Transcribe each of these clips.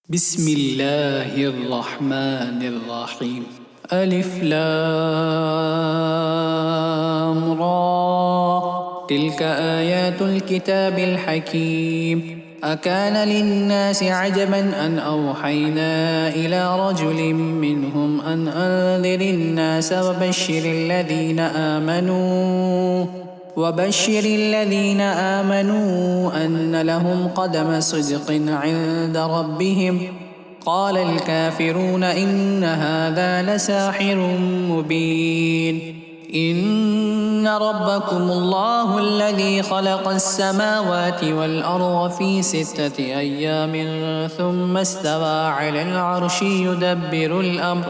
بسم الله الرحمن الرحيم. ألف لام را، تلك آيات الكتاب الحكيم. أكان للناس عجبا أن أوحينا إلى رجل منهم أن أنذر الناس وبشر الذين آمنوا أن لهم قدم صدق عند ربهم. قال الكافرون إن هذا لساحر مبين. إن ربكم الله الذي خلق السماوات والأرض في 6 أيام ثم استوى على العرش يدبر الأمر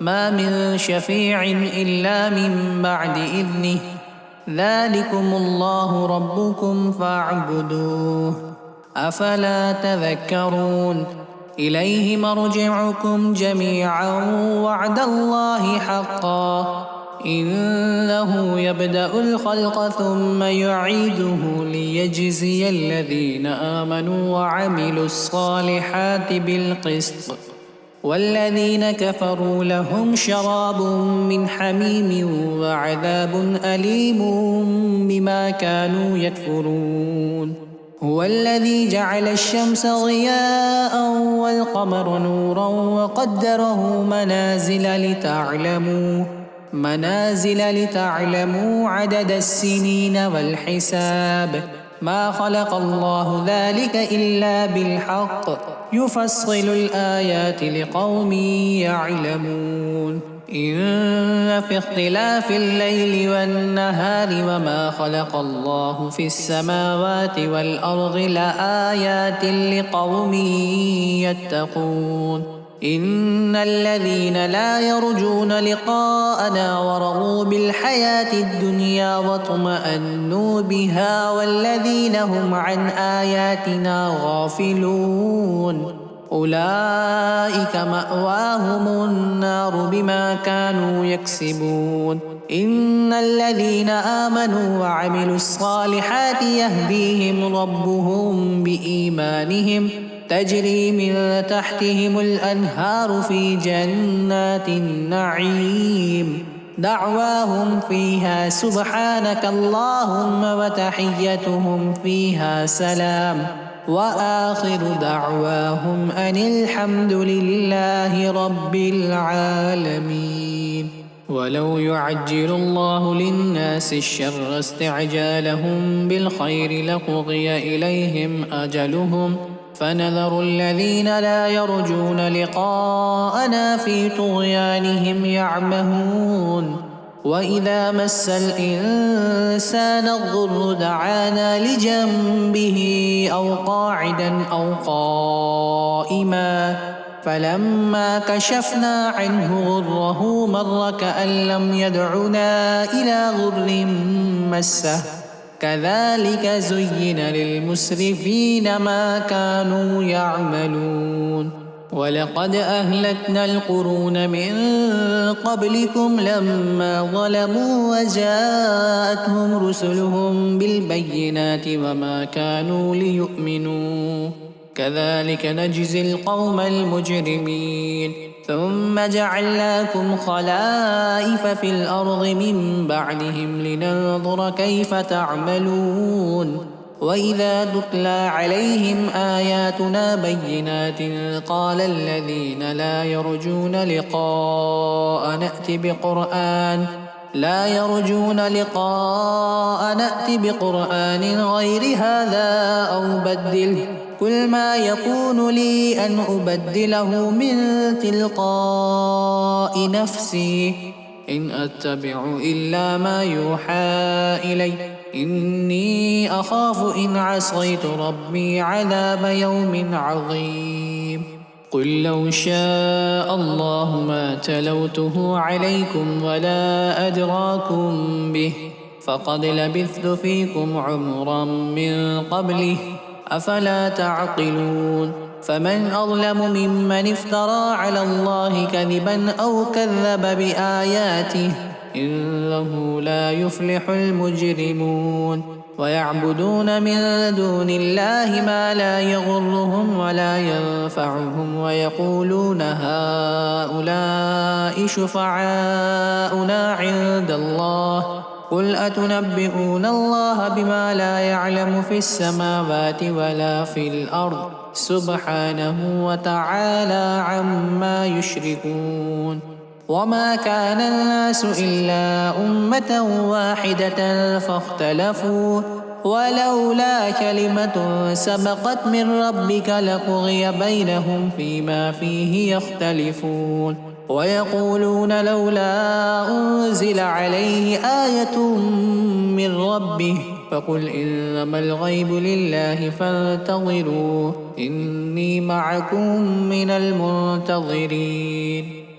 ما من شفيع إلا من بعد إذنه. ذلكم الله ربكم فاعبدوه أفلا تذكرون. إليه مرجعكم جميعا وعد الله حقا إنه يبدأ الخلق ثم يعيده ليجزي الذين آمنوا وعملوا الصالحات بالقسط والذين كفروا لهم شراب من حميم وعذاب أليم بما كانوا يكفرون. هو الذي جعل الشمس ضياء والقمر نورا وقدره منازل لتعلموا عدد السنين والحساب. ما خلق الله ذلك إلا بالحق يفصل الآيات لقوم يعلمون. إن في اختلاف الليل والنهار وما خلق الله في السماوات والأرض لآيات لقوم يتقون. إن الذين لا يرجون لقاءنا ورضوا بالحياة الدنيا واطمأنوا بها والذين هم عن آياتنا غافلون أولئك مأواهم النار بما كانوا يكسبون. إن الذين آمنوا وعملوا الصالحات يهديهم ربهم بإيمانهم تجري من تحتهم الأنهار في جنات النعيم دعواهم فيها سبحانك اللهم وتحيتهم فيها سلام وآخر دعواهم أن الحمد لله رب العالمين. ولو يعجل الله للناس الشر استعجالهم بالخير لقضي إليهم أجلهم فنذر الذين لا يرجون لقاءنا في طغيانهم يعمهون. وإذا مس الإنسان الضر دعانا لجنبه أو قاعدا أو قائما فلما كشفنا عنه غره مر كأن لم يدعنا إلى غر مسه. كذلك زين للمسرفين ما كانوا يعملون. ولقد أهلكنا القرون من قبلكم لما ظلموا وجاءتهم رسلهم بالبينات وما كانوا ليؤمنوا كذلك نجزي القوم المجرمين. ثم جعلناكم خلائف في الأرض من بعدهم لننظر كيف تعملون. وإذا تتلى عليهم آياتنا بينات قال الذين لا يرجون لقاء نأت بقرآن غير هذا أو بدله قل ما يكون لي أن أبدله من تلقاء نفسي إن أتبع إلا ما يوحى إلي إني أخاف إن عصيت ربي عذاب يوم عظيم. قل لو شاء الله ما تلوته عليكم ولا أدراكم به فقد لبثت فيكم عمرا من قبله أفلا تعقلون. فمن أظلم ممن افترى على الله كذبا أو كذب بآياته إنه لا يفلح المجرمون. ويعبدون من دون الله ما لا يضرهم ولا ينفعهم ويقولون هؤلاء شفعاؤنا عند الله قل أتنبئون الله بما لا يعلم في السماوات ولا في الأرض سبحانه وتعالى عما يشركون وما كان الناس إلا أمة واحدة فاختلفوا ولولا كلمة سبقت من ربك لقضي بينهم فيما فيه يختلفون ويقولون لولا أنزل عليه آية من ربه فقل إنما الغيب لله فانتظروا إني معكم من المنتظرين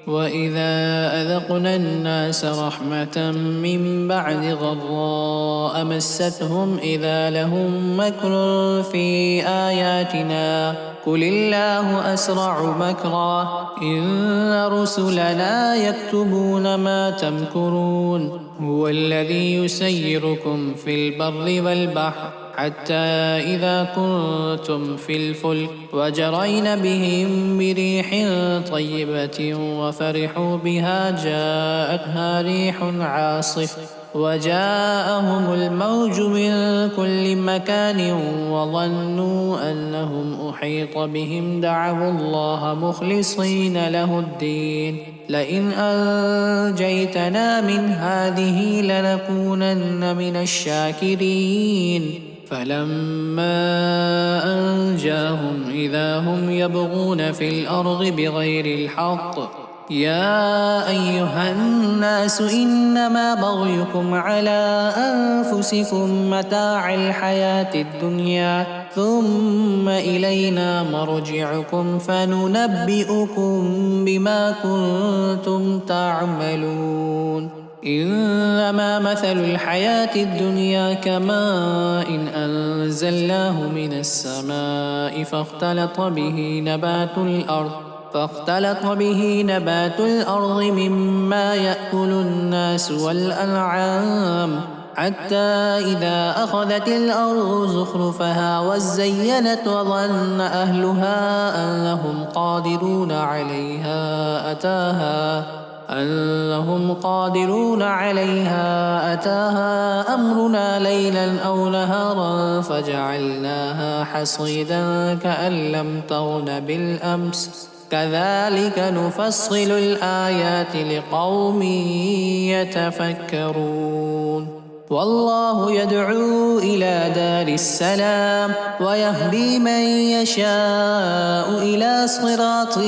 وإذا أذقنا الناس رحمة من بعد ضراء مستهم إذا لهم مكر في آياتنا قل الله أسرع مكرا إن رسلنا يكتبون ما تمكرون هو الذي يسيركم في البر والبحر حتى إذا كنتم في الفلك وجرين بهم بريح طيبة وفرحوا بها جاءتها ريح عاصف وجاءهم الموج من كل مكان وظنوا أنهم أحيط بهم دعوا الله مخلصين له الدين لئن أنجيتنا من هذه لنكونن من الشاكرين فلما أنجاهم إذا هم يبغون في الأرض بغير الحق يا أيها الناس إنما بغيكم على أنفسكم متاع الحياة الدنيا ثم إلينا مرجعكم فننبئكم بما كنتم تعملون إنما مثل الحياة الدنيا كماء إن أنزلناه من السماء فاختلط به نبات الأرض مما يأكل الناس والأنعام حتى إذا أخذت الأرض زخرفها وزينت وظن أهلها أنهم قادرون عليها أتاها أمرنا ليلا أو نهارا فجعلناها حصيدا كأن لم تغن بالأمس كذلك نفصل الآيات لقوم يتفكرون والله يدعو إلى دار السلام ويهدي من يشاء إلى صراط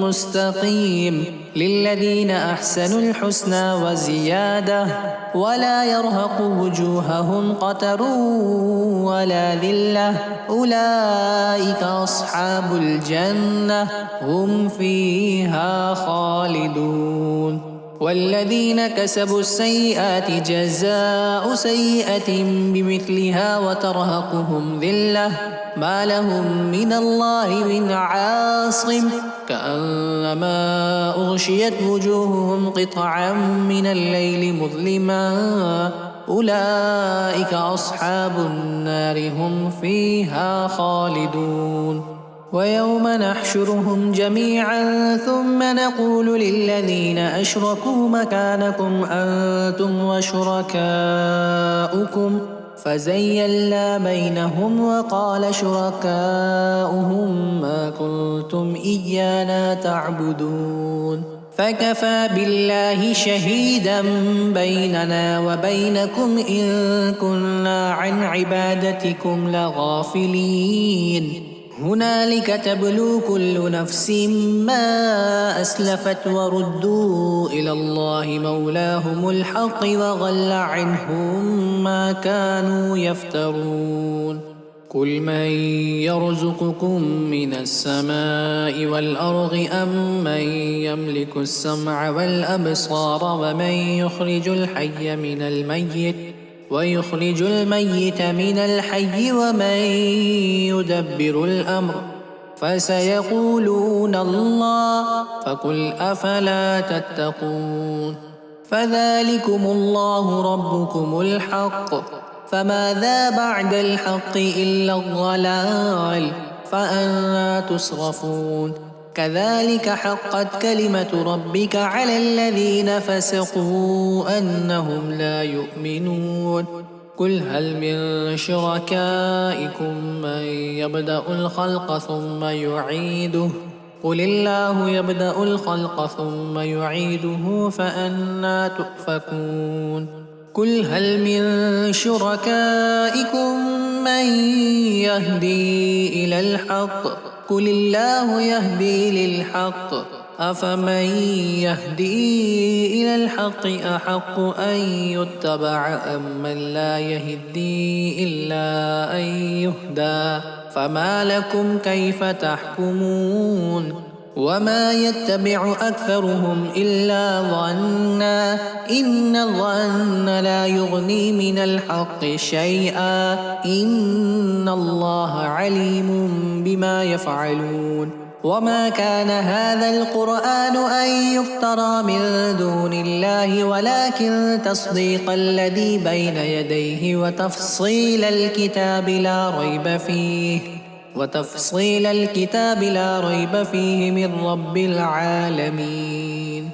مستقيم للذين أحسنوا الحسنى وزيادة ولا يرهق وجوههم قتر ولا ذلة أولئك أصحاب الجنة هم فيها خالدون والذين كسبوا السيئات جزاء سيئة بمثلها وترهقهم ذلة ما لهم من الله من عاصم كأنما أغشيت وجوههم قطعا من الليل مظلما أولئك أصحاب النار هم فيها خالدون ويوم نحشرهم جميعا ثم نقول للذين أشركوا مكانكم أنتم وشركاؤكم فزيّلنا بينهم وقال شركاؤهم ما كنتم إيانا تعبدون فكفى بالله شهيدا بيننا وبينكم إن كنا عن عبادتكم لغافلين هنالك تبلو كل نفس ما أسلفت وردوا إلى الله مولاهم الحق وضل عنهم ما كانوا يفترون قل من يرزقكم من السماء والأرض أم من يملك السمع والأبصار ومن يخرج الحي من الميت ويخرج الميت من الحي ومن يدبر الأمر فسيقولون الله فقل أفلا تتقون فذلكم الله ربكم الحق فماذا بعد الحق إلا الضلال فأنى تصرفون كذلك حقت كلمة ربك على الذين فسقوا أنهم لا يؤمنون قل هل من شركائكم من يبدأ الخلق ثم يعيده قل الله يبدأ الخلق ثم يعيده فأنى تؤفكون قل هل من شركائكم من يهدي إلى الحق قل الله يهدي للحق أفمن يهدي إلى الحق أحق أن يتبع أم من لا يهدي إلا أن يهدى فما لكم كيف تحكمون وما يتبع أكثرهم إلا ظنا إن الظن لا يغني من الحق شيئا إن الله عليم بما يفعلون وما كان هذا القرآن أن يفترى من دون الله ولكن تصديق الذي بين يديه وتفصيل الكتاب لا ريب فيه من رب العالمين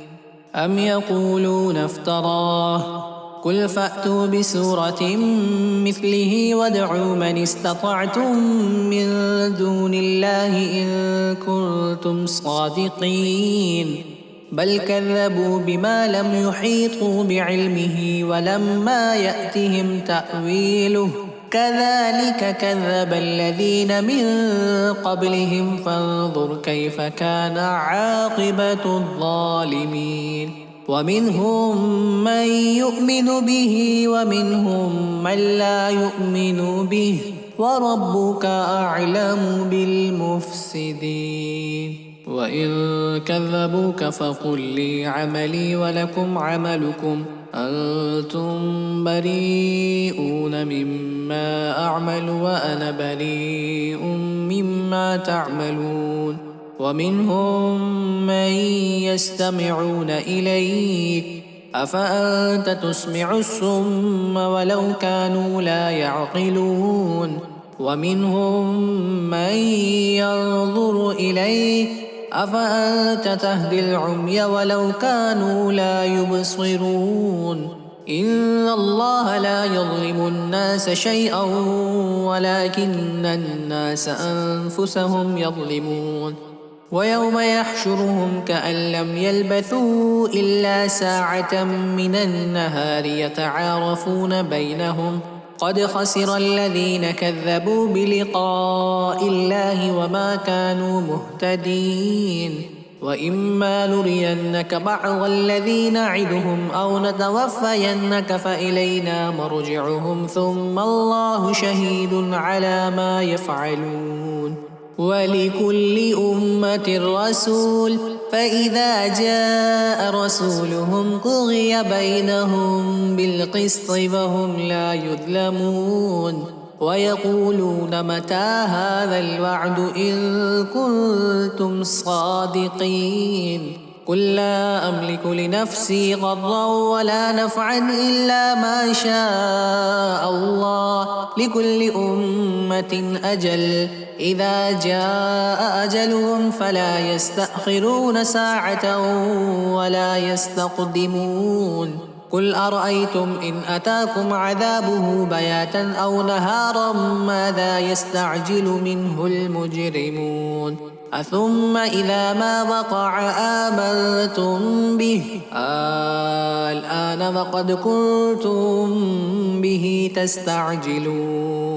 أم يقولون افتراه قل فأتوا بسورة مثله وادعوا من استطعتم من دون الله إن كنتم صادقين بل كذبوا بما لم يحيطوا بعلمه ولما يأتهم تأويله كذلك كذب الذين من قبلهم فانظر كيف كان عاقبة الظالمين ومنهم من يؤمن به ومنهم من لا يؤمن به وربك أعلم بالمفسدين وإن كذبوك فقل لي عملي ولكم عملكم أنتم بريئون مما أعمل وأنا بريء مما تعملون ومنهم من يستمعون إليك أفأنت تسمع الصم ولو كانوا لا يعقلون ومنهم من ينظر إليك أفأنت تهدي العمي ولو كانوا لا يبصرون إن الله لا يظلم الناس شيئا ولكن الناس أنفسهم يظلمون ويوم يحشرهم كأن لم يلبثوا إلا ساعة من النهار يتعارفون بينهم قد خسر الذين كذبوا بلقاء الله وما كانوا مهتدين وإما نرينك بعض الذي نعدهم أو نتوفينك فإلينا مرجعهم ثم الله شهيد على ما يفعلون ولكل أمة رسول فإذا جاء رسولهم قضي بينهم بالقسط وهم لا يظلمون ويقولون متى هذا الوعد إن كنتم صادقين قل لا أملك لنفسي ضرا ولا نفعا إلا ما شاء الله لكل أمة أجل إذا جاء أجلهم فلا يستأخرون ساعة ولا يستقدمون قل أرأيتم إن أتاكم عذابه بياتا أو نهارا ماذا يستعجل منه المجرمون أثم إذا ما وقع آمنتم به الآن وقد كنتم به تستعجلون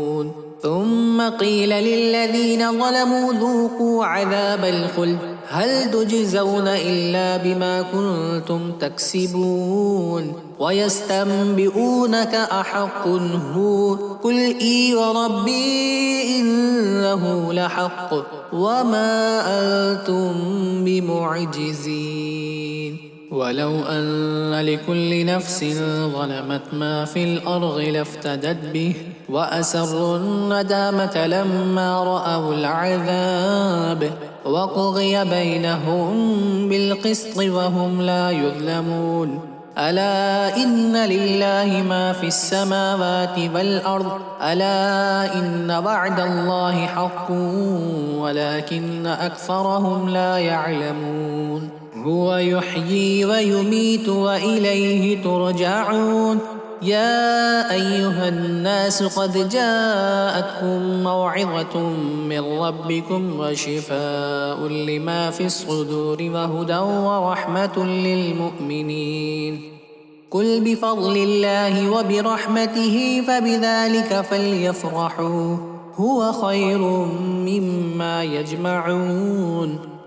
ثم قيل للذين ظلموا ذوقوا عذاب الخلد هل تجزون إلا بما كنتم تكسبون ويستنبئونك أحق هو قل إي وربي إنه لحق وما أنتم بمعجزين ولو أن لكل نفس ظلمت ما في الأرض لافتدت به وأسروا الندامة لما رأوا العذاب وقضي بينهم بالقسط وهم لا يظلمون ألا إن لله ما في السماوات والأرض ألا إن وعد الله حق ولكن أكثرهم لا يعلمون هو يحيي ويميت وإليه ترجعون يا أيها الناس قد جاءتكم موعظة من ربكم وشفاء لما في الصدور وهدى ورحمة للمؤمنين قل بفضل الله وبرحمته فبذلك فليفرحوا هو خير مما يجمعون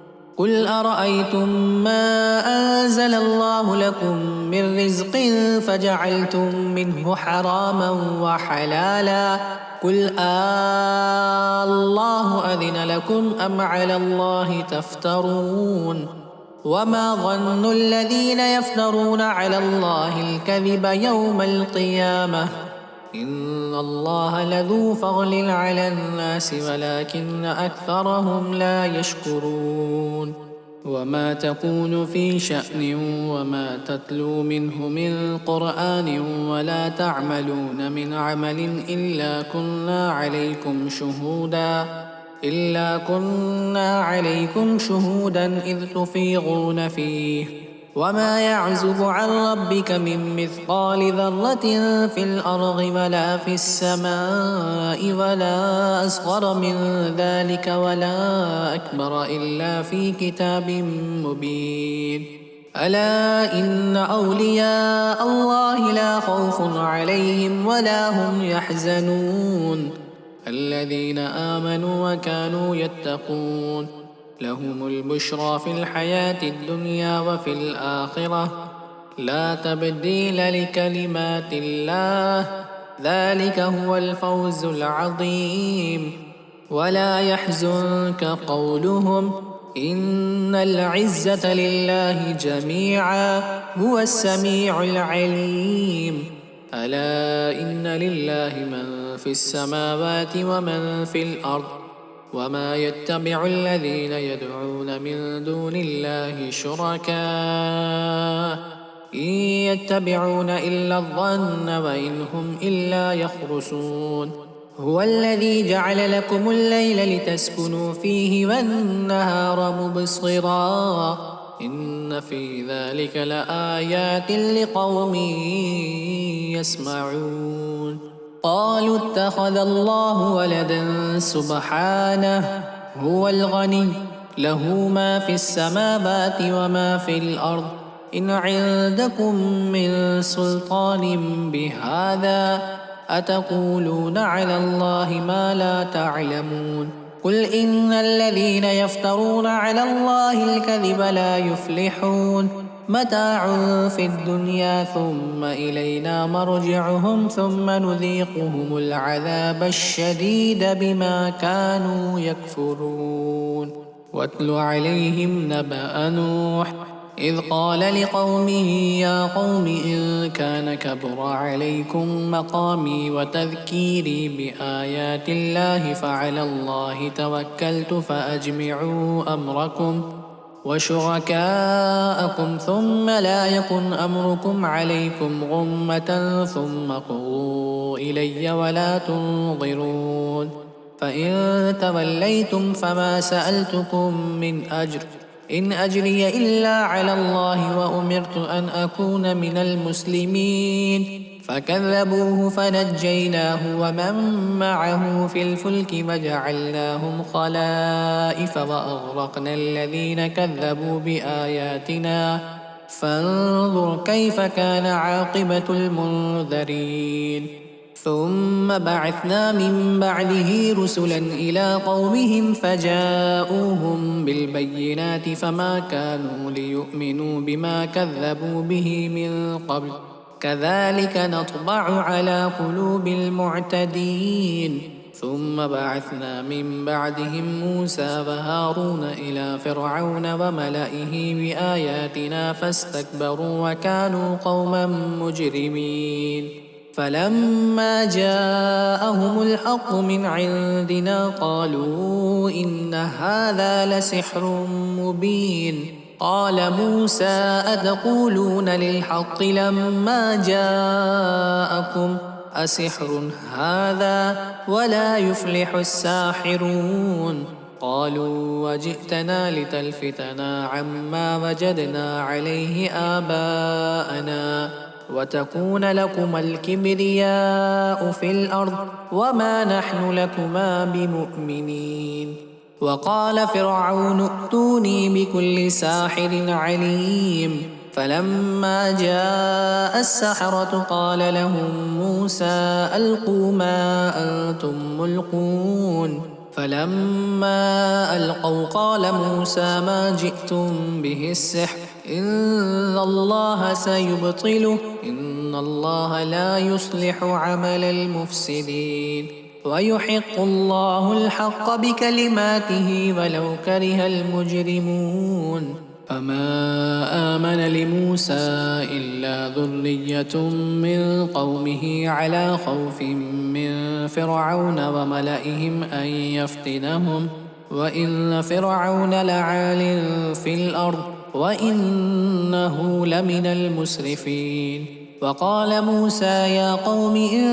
قل أرأيتم ما أنزل الله لكم من رزق فجعلتم منه حراما وحلالا قل الله أذن لكم أم على الله تفترون وما ظن الذين يفترون على الله الكذب يوم القيامة إن الله لذو فضل على الناس ولكن أكثرهم لا يشكرون وما تكون في شأن وما تتلو منه من قرآن ولا تعملون من عمل إلا كنا عليكم شهودا إذ تفيضون فيه وما يعزب عن ربك من مثقال ذرة في الأرض ولا في السماء ولا أصغر من ذلك ولا أكبر إلا في كتاب مبين ألا إن أولياء الله لا خوف عليهم ولا هم يحزنون الذين آمنوا وكانوا يتقون لهم البشرى في الحياة الدنيا وفي الآخرة لا تبديل لكلمات الله ذلك هو الفوز العظيم ولا يحزنك قولهم إن العزة لله جميعا هو السميع العليم ألا إن لله من في السماوات ومن في الأرض وما يتبع الذين يدعون من دون الله شركاء إن يتبعون إلا الظن وإن هم إلا يخرصون هو الذي جعل لكم الليل لتسكنوا فيه والنهار مبصرا إن في ذلك لآيات لقوم يسمعون قالوا اتخذ الله ولدا سبحانه هو الغني له ما في السماوات وما في الأرض إن عندكم من سلطان بهذا أتقولون على الله ما لا تعلمون قل إن الذين يفترون على الله الكذب لا يفلحون متاع في الدنيا ثم إلينا مرجعهم ثم نذيقهم العذاب الشديد بما كانوا يكفرون واتل عليهم نبأ نوح إذ قال لقومه يا قوم إن كان كبر عليكم مقامي وتذكيري بآيات الله فعلى الله توكلت فأجمعوا أمركم وشركاءكم ثم لا يكن أمركم عليكم غمة ثم قضوا إلي ولا تنظرون فإن توليتم فما سألتكم من أجر إن أجري إلا على الله وأمرت أن أكون من المسلمين فكذبوه فنجيناه ومن معه في الفلك وجعلناهم خلائف وأغرقنا الذين كذبوا بآياتنا فانظر كيف كان عاقبة المنذرين ثم بعثنا من بعده رسلا إلى قومهم فجاءوهم بالبينات فما كانوا ليؤمنوا بما كذبوا به من قبل كذلك نطبع على قلوب المعتدين ثم بعثنا من بعدهم موسى وهارون إلى فرعون وملئه بآياتنا فاستكبروا وكانوا قوما مجرمين فلما جاءهم الحق من عندنا قالوا إن هذا لسحر مبين قال موسى أتقولون للحق لما جاءكم أسحر هذا ولا يفلح الساحرون قالوا وجئتنا لتلفتنا عما وجدنا عليه آباءنا وتكون لكما الكبرياء في الأرض وما نحن لكما بمؤمنين وقال فرعون ائتوني بكل ساحر عليم فلما جاء السحرة قال لهم موسى ألقوا ما أنتم ملقون فلما ألقوا قال موسى ما جئتم به السحر إن الله سيبطله إن الله لا يصلح عمل المفسدين ويحق الله الحق بكلماته ولو كره المجرمون فما آمن لموسى إلا ذرية من قومه على خوف من فرعون وملئهم أن يفتنهم وإن فرعون لعال في الأرض وإنه لمن المسرفين وقال موسى يا قوم إن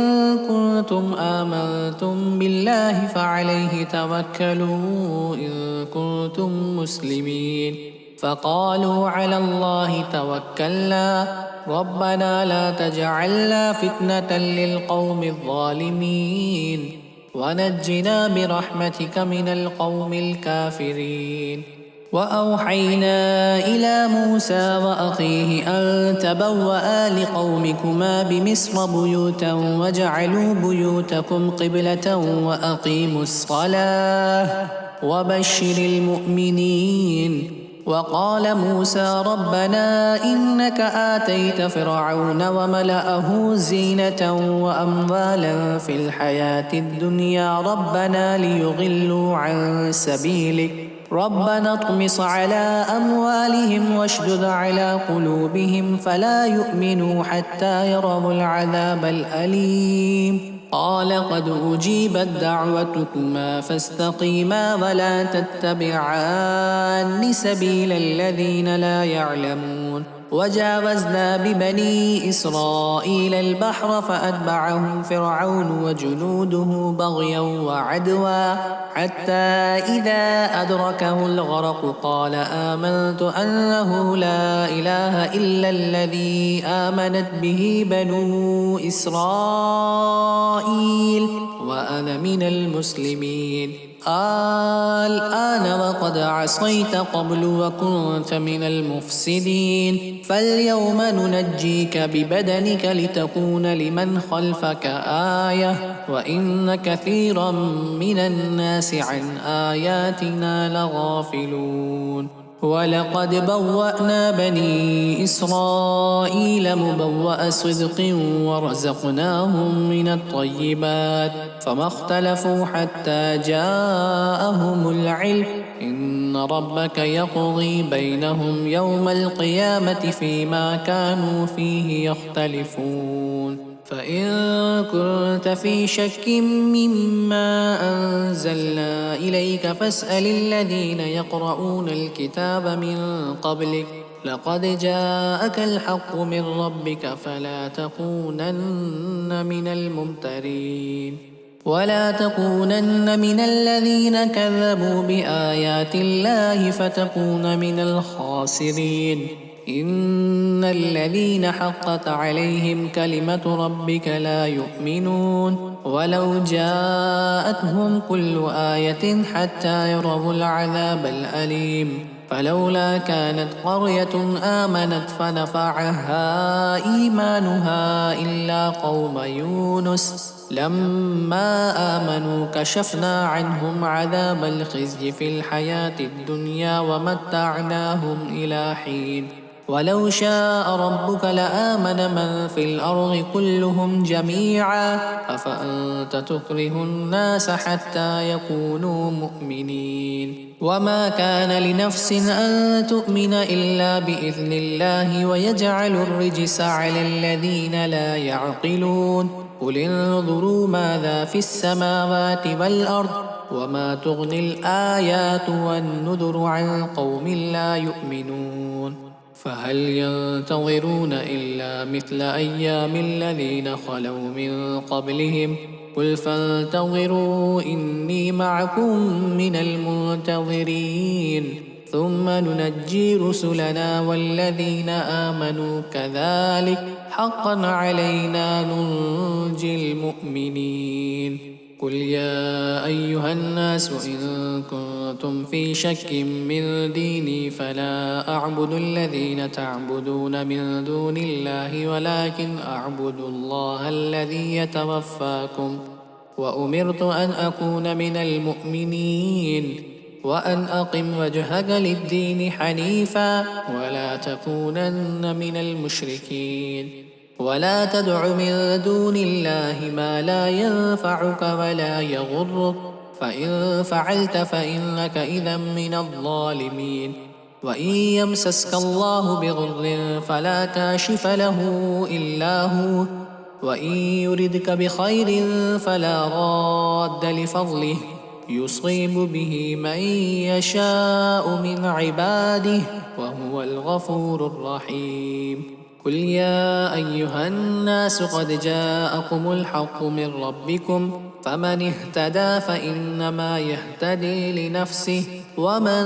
كنتم آمنتم بالله فعليه توكلوا إن كنتم مسلمين فقالوا على الله توكلنا ربنا لا تجعلنا فتنة للقوم الظالمين ونجنا برحمتك من القوم الكافرين وأوحينا إلى موسى وأخيه أن تبوأ لقومكما بمصر بيوتا واجعلوا بيوتكم قبلة وأقيموا الصلاة وبشر المؤمنين وقال موسى ربنا إنك آتيت فرعون وملأه زينة وأموالا في الحياة الدنيا ربنا ليضلوا عن سبيلك ربنا اطمس على أموالهم واشدد على قلوبهم فلا يؤمنوا حتى يروا العذاب الأليم قال قد أجيبت دعوتكما فاستقيما ولا تتبعان سبيل الذين لا يعلمون وجاوزنا ببني إسرائيل البحر فأتبعهم فرعون وجنوده بغيا وعدوا حتى إذا أدركه الغرق قال آمنت أنه لا إله إلا الذي آمنت به بنو إسرائيل وأنا من المسلمين الآن وقد عصيت قبل وكنت من المفسدين فاليوم ننجيك ببدنك لتكون لمن خلفك آية وإن كثيرا من الناس عن آياتنا لغافلون ولقد بوأنا بني إسرائيل مبوأ صدق ورزقناهم من الطيبات فما اختلفوا حتى جاءهم العلم إن ربك يقضي بينهم يوم القيامة فيما كانوا فيه يختلفون فإن كنت في شك مما أنزلنا إليك فاسأل الذين يقرؤون الكتاب من قبلك لقد جاءك الحق من ربك فلا تكونن من الممترين ولا تكونن من الذين كذبوا بآيات الله فتكون من الخاسرين إن الذين حقت عليهم كلمة ربك لا يؤمنون ولو جاءتهم كل آية حتى يروا العذاب الأليم فلولا كانت قرية آمنت فنفعها إيمانها إلا قوم يونس لما آمنوا كشفنا عنهم عذاب الخزي في الحياة الدنيا ومتعناهم إلى حين ولو شاء ربك لآمن من في الأرض كلهم جميعا أفأنت تكره الناس حتى يكونوا مؤمنين وما كان لنفس أن تؤمن إلا بإذن الله ويجعل الرجس على الذين لا يعقلون قل انظروا ماذا في السماوات والأرض وما تغني الآيات والنذر عن قوم لا يؤمنون فهل ينتظرون إلا مثل أيام الذين خلوا من قبلهم قل فانتظروا إني معكم من المنتظرين ثم ننجي رسلنا والذين آمنوا كذلك حقا علينا ننجي المؤمنين قل يا أيها الناس إن كنتم في شك من ديني فلا أعبد الذين تعبدون من دون الله ولكن أعبد الله الذي يتوفاكم وأمرت أن أكون من المؤمنين وأن أقم وجهك للدين حنيفا ولا تكونن من المشركين ولا تدع من دون الله ما لا ينفعك ولا يضرك فإن فعلت فإنك إذا من الظالمين وإن يمسسك الله بضر فلا كاشف له إلا هو وإن يردك بخير فلا راد لفضله يصيب به من يشاء من عباده وهو الغفور الرحيم قل يا أيها الناس قد جاءكم الحق من ربكم فمن اهتدى فإنما يهتدي لنفسه ومن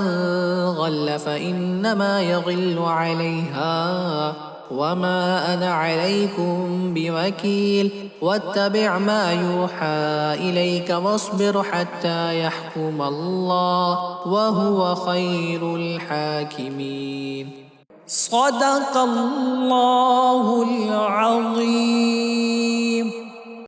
غل فإنما يغل عليها وما أنا عليكم بوكيل واتبع ما يوحى إليك واصبر حتى يحكم الله وهو خير الحاكمين صدق الله العظيم.